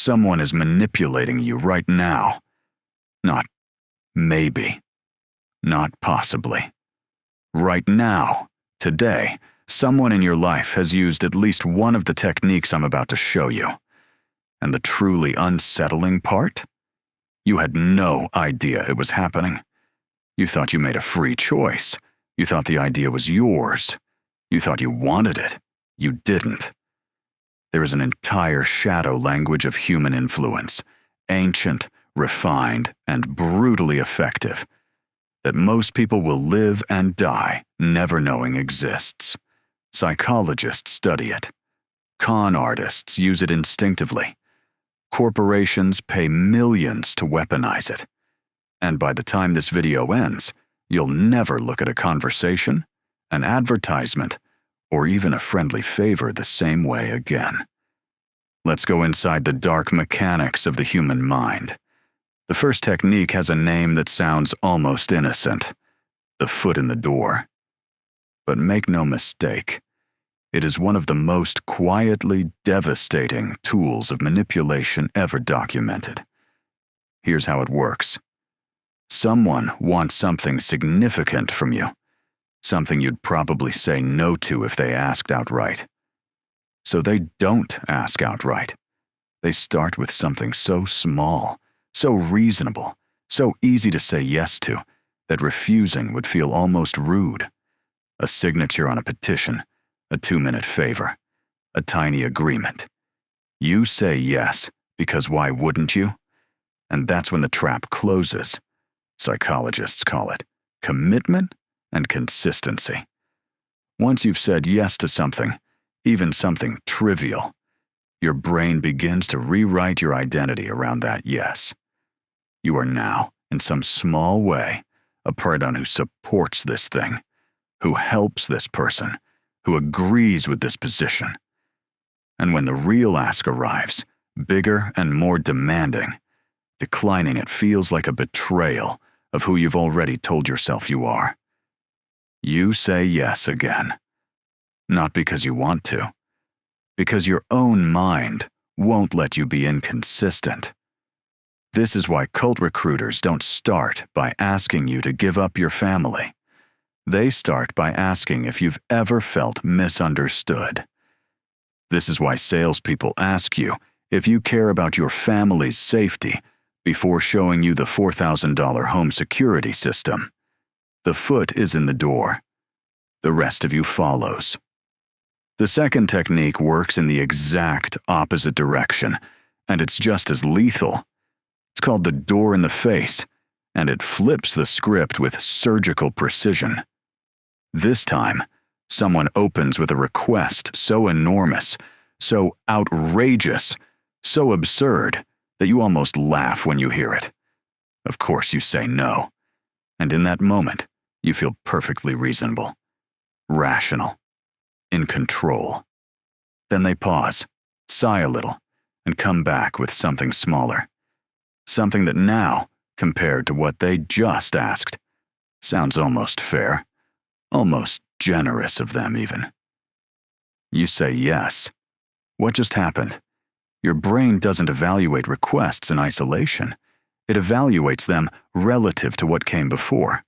Someone is manipulating you right now. Not maybe. Not possibly. Right now, today, someone in your life has used at least one of the techniques I'm about to show you. And the truly unsettling part? You had no idea it was happening. You thought you made a free choice. You thought the idea was yours. You thought you wanted it. You didn't. There is an entire shadow language of human influence, ancient, refined, and brutally effective, that most people will live and die never knowing exists. Psychologists study it. Con artists use it instinctively. Corporations pay millions to weaponize it. And by the time this video ends, you'll never look at a conversation, an advertisement, or even a friendly favor the same way again. Let's go inside the dark mechanics of the human mind. The first technique has a name that sounds almost innocent: the foot in the door. But make no mistake, it is one of the most quietly devastating tools of manipulation ever documented. Here's how it works. Someone wants something significant from you, something you'd probably say no to if they asked outright. So they don't ask outright. They start with something so small, so reasonable, so easy to say yes to, that refusing would feel almost rude. A signature on a petition, a 2-minute favor, a tiny agreement. You say yes, because why wouldn't you? And that's when the trap closes. Psychologists call it commitment and consistency. Once you've said yes to something, even something trivial, your brain begins to rewrite your identity around that yes. You are now, in some small way, a person who supports this thing, who helps this person, who agrees with this position. And when the real ask arrives, bigger and more demanding, declining it feels like a betrayal of who you've already told yourself you are. You say yes again. Not because you want to, because your own mind won't let you be inconsistent. This is why cult recruiters don't start by asking you to give up your family. They start by asking if you've ever felt misunderstood. This is why salespeople ask you if you care about your family's safety before showing you the $4,000 home security system. The foot is in the door. The rest of you follows. The second technique works in the exact opposite direction, and it's just as lethal. It's called the door in the face, and it flips the script with surgical precision. This time, someone opens with a request so enormous, so outrageous, so absurd, that you almost laugh when you hear it. Of course you say no, and in that moment, you feel perfectly reasonable, rational, in control. Then they pause, sigh a little, and come back with something smaller. Something that now, compared to what they just asked, sounds almost fair, almost generous of them even. You say yes. What just happened? Your brain doesn't evaluate requests in isolation. It evaluates them relative to what came before.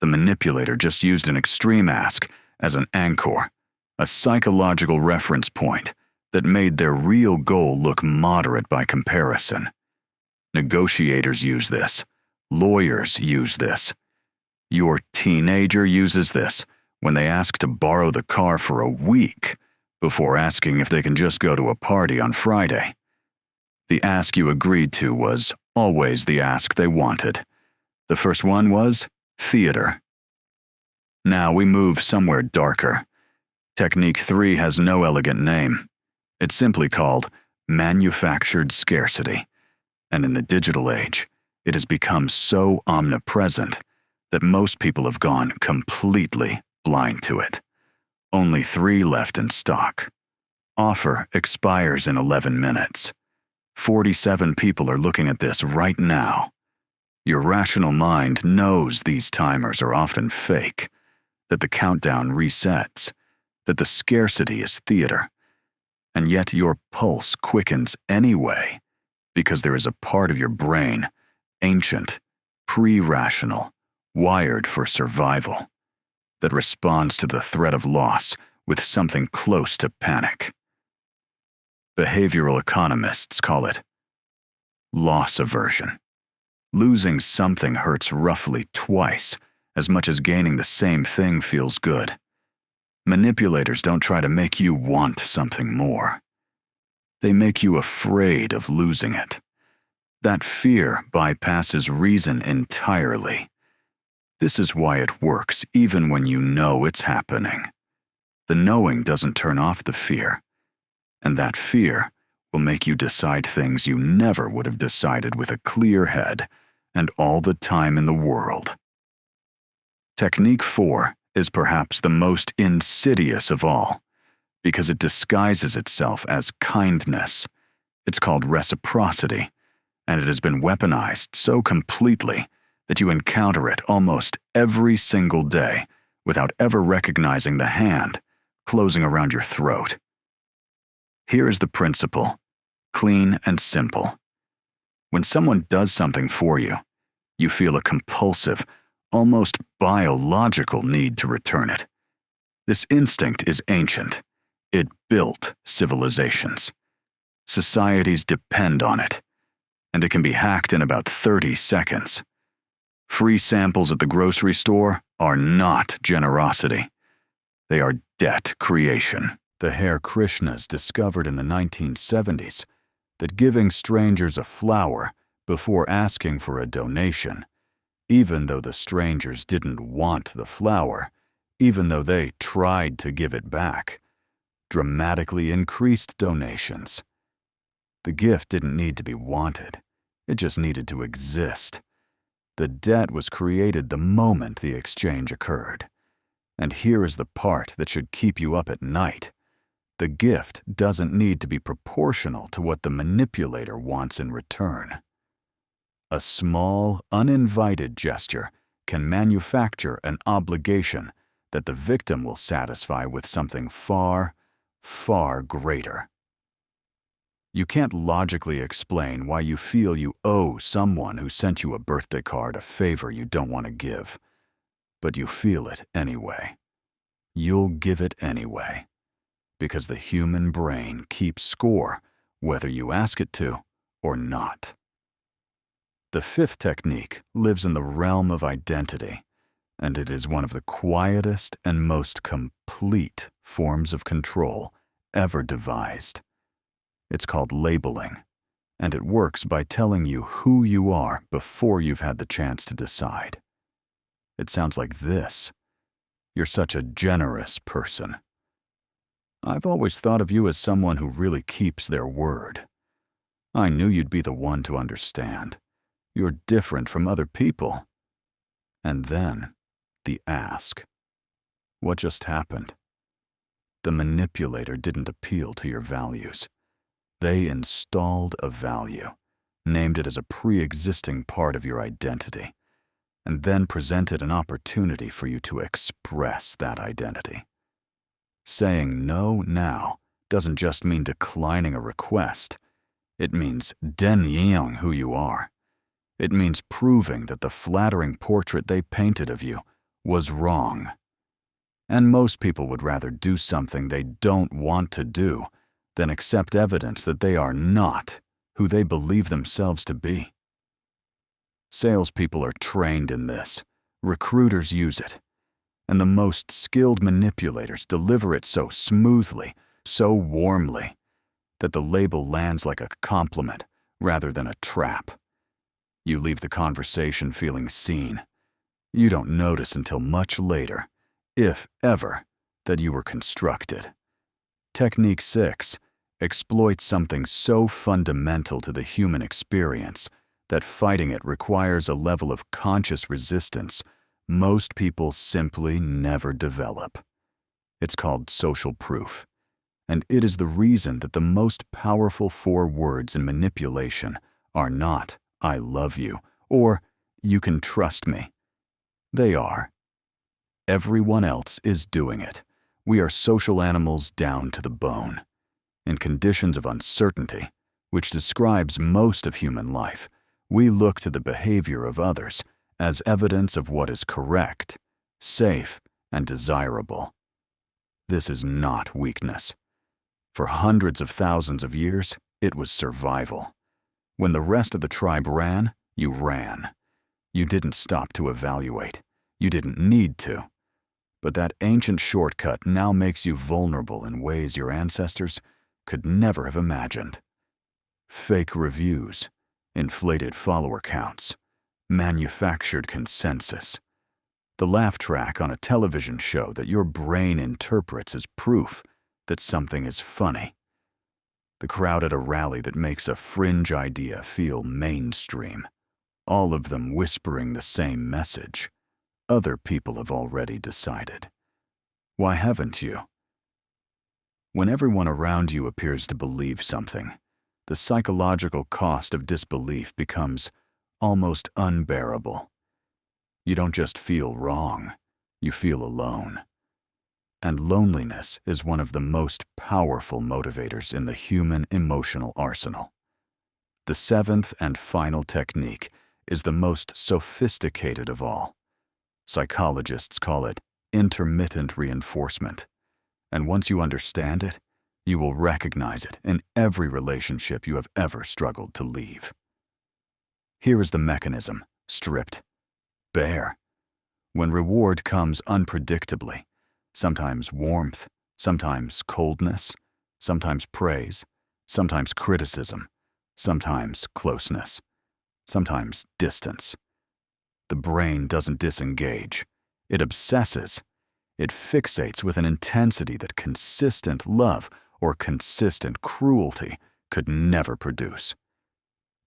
The manipulator just used an extreme ask as an anchor, a psychological reference point that made their real goal look moderate by comparison. Negotiators use this. Lawyers use this. Your teenager uses this when they ask to borrow the car for a week before asking if they can just go to a party on Friday. The ask you agreed to was always the ask they wanted. The first one was theater. Now we move somewhere darker. Technique 3 has no elegant name. It's simply called manufactured scarcity. And in the digital age, it has become so omnipresent that most people have gone completely blind to it. Only 3 left in stock. Offer expires in 11 minutes. 47 people are looking at this right now. Your rational mind knows these timers are often fake, that the countdown resets, that the scarcity is theater. and yet your pulse quickens anyway because there is a part of your brain, ancient, pre-rational, wired for survival, that responds to the threat of loss with something close to panic. Behavioral economists call it loss aversion. Losing something hurts roughly twice as much as gaining the same thing feels good. Manipulators don't try to make you want something more. They make you afraid of losing it. That fear bypasses reason entirely. This is why it works even when you know it's happening. The knowing doesn't turn off the fear, and that fear will make you decide things you never would have decided with a clear head and all the time in the world. Technique 4 is perhaps the most insidious of all, because it disguises itself as kindness. It's called reciprocity, and it has been weaponized so completely that you encounter it almost every single day without ever recognizing the hand closing around your throat. Here is the principle, clean and simple. When someone does something for you, you feel a compulsive, almost biological need to return it. This instinct is ancient. It built civilizations. Societies depend on it, and it can be hacked in about 30 seconds. Free samples at the grocery store are not generosity. They are debt creation. The Hare Krishnas discovered in the 1970s that giving strangers a flower before asking for a donation, even though the strangers didn't want the flower, even though they tried to give it back, dramatically increased donations. The gift didn't need to be wanted. It just needed to exist. The debt was created the moment the exchange occurred. And here is the part that should keep you up at night. The gift doesn't need to be proportional to what the manipulator wants in return. A small, uninvited gesture can manufacture an obligation that the victim will satisfy with something far, far greater. You can't logically explain why you feel you owe someone who sent you a birthday card a favor you don't want to give, but you feel it anyway. You'll give it anyway, because the human brain keeps score whether you ask it to or not. The fifth technique lives in the realm of identity, and it is one of the quietest and most complete forms of control ever devised. It's called labeling, and it works by telling you who you are before you've had the chance to decide. It sounds like this. You're such a generous person. I've always thought of you as someone who really keeps their word. I knew you'd be the one to understand. You're different from other people. And then, the ask. What just happened? The manipulator didn't appeal to your values. They installed a value, named it as a pre-existing part of your identity, and then presented an opportunity for you to express that identity. Saying no now doesn't just mean declining a request. It means denying who you are. It means proving that the flattering portrait they painted of you was wrong. And most people would rather do something they don't want to do than accept evidence that they are not who they believe themselves to be. Salespeople are trained in this. Recruiters use it. And the most skilled manipulators deliver it so smoothly, so warmly, that the label lands like a compliment rather than a trap. You leave the conversation feeling seen. You don't notice until much later, if ever, that you were constructed. Technique 6 exploits something so fundamental to the human experience that fighting it requires a level of conscious resistance most people simply never develop. It's called social proof, and it is the reason that the most powerful 4 words in manipulation are not "I love you" or "you can trust me." They are, "Everyone else is doing it. We are social animals down to the bone. In conditions of uncertainty, which describes most of human life, we look to the behavior of others as evidence of what is correct, safe, and desirable. This is not weakness. For hundreds of thousands of years, it was survival. When the rest of the tribe ran, you ran. You didn't stop to evaluate. You didn't need to. But that ancient shortcut now makes you vulnerable in ways your ancestors could never have imagined. Fake reviews, inflated follower counts, manufactured consensus. The laugh track on a television show that your brain interprets as proof that something is funny. The crowd at a rally that makes a fringe idea feel mainstream. All of them whispering the same message. Other people have already decided. Why haven't you? When everyone around you appears to believe something, the psychological cost of disbelief becomes almost unbearable. You don't just feel wrong, you feel alone. And loneliness is one of the most powerful motivators in the human emotional arsenal. The seventh and final technique is the most sophisticated of all. Psychologists call it intermittent reinforcement. And once you understand it, you will recognize it in every relationship you have ever struggled to leave. Here is the mechanism, stripped bare. When reward comes unpredictably, sometimes warmth, sometimes coldness, sometimes praise, sometimes criticism, sometimes closeness, sometimes distance. The brain doesn't disengage. It obsesses. It fixates with an intensity that consistent love or consistent cruelty could never produce.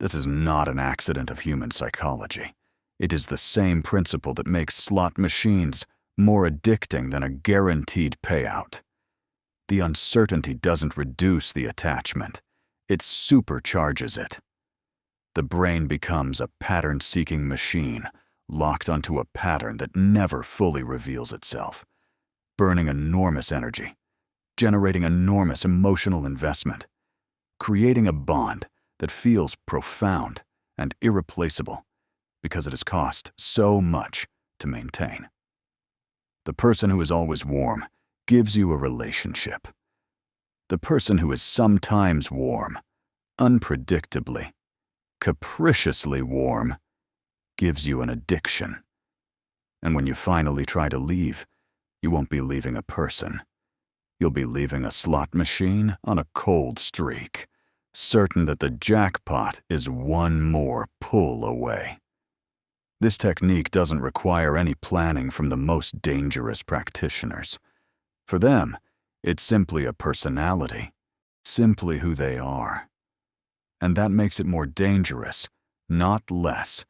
This is not an accident of human psychology. It is the same principle that makes slot machines more addicting than a guaranteed payout. The uncertainty doesn't reduce the attachment. It supercharges it. The brain becomes a pattern-seeking machine, locked onto a pattern that never fully reveals itself, burning enormous energy, generating enormous emotional investment, creating a bond that feels profound and irreplaceable because it has cost so much to maintain. The person who is always warm gives you a relationship. The person who is sometimes warm, unpredictably, capriciously warm, gives you an addiction. And when you finally try to leave, you won't be leaving a person. You'll be leaving a slot machine on a cold streak, certain that the jackpot is one more pull away. This technique doesn't require any planning from the most dangerous practitioners. For them, it's simply a personality, simply who they are. And that makes it more dangerous, not less,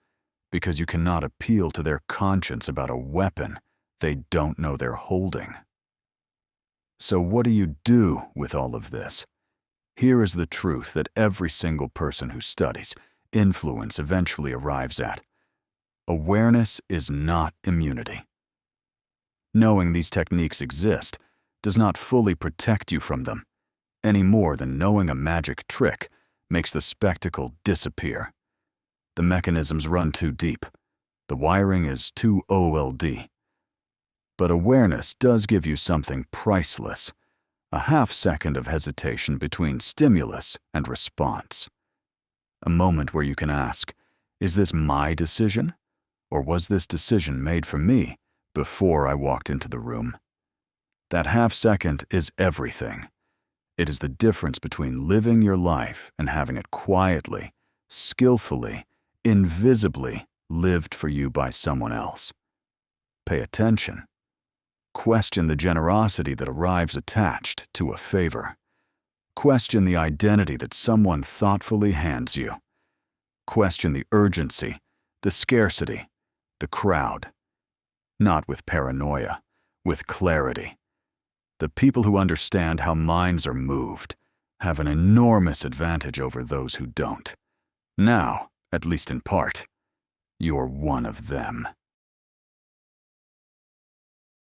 because you cannot appeal to their conscience about a weapon they don't know they're holding. So what do you do with all of this? Here is the truth that every single person who studies influence eventually arrives at. Awareness is not immunity. Knowing these techniques exist does not fully protect you from them, any more than knowing a magic trick makes the spectacle disappear. The mechanisms run too deep. The wiring is too OLD. But awareness does give you something priceless, a half-second of hesitation between stimulus and response. A moment where you can ask, is this my decision? Or was this decision made for me before I walked into the room? That half-second is everything. It is the difference between living your life and having it quietly, skillfully, invisibly lived for you by someone else. Pay attention. Question the generosity that arrives attached to a favor. Question the identity that someone thoughtfully hands you. Question the urgency, the scarcity, the crowd. Not with paranoia, with clarity. The people who understand how minds are moved have an enormous advantage over those who don't. Now, at least in part, you're one of them.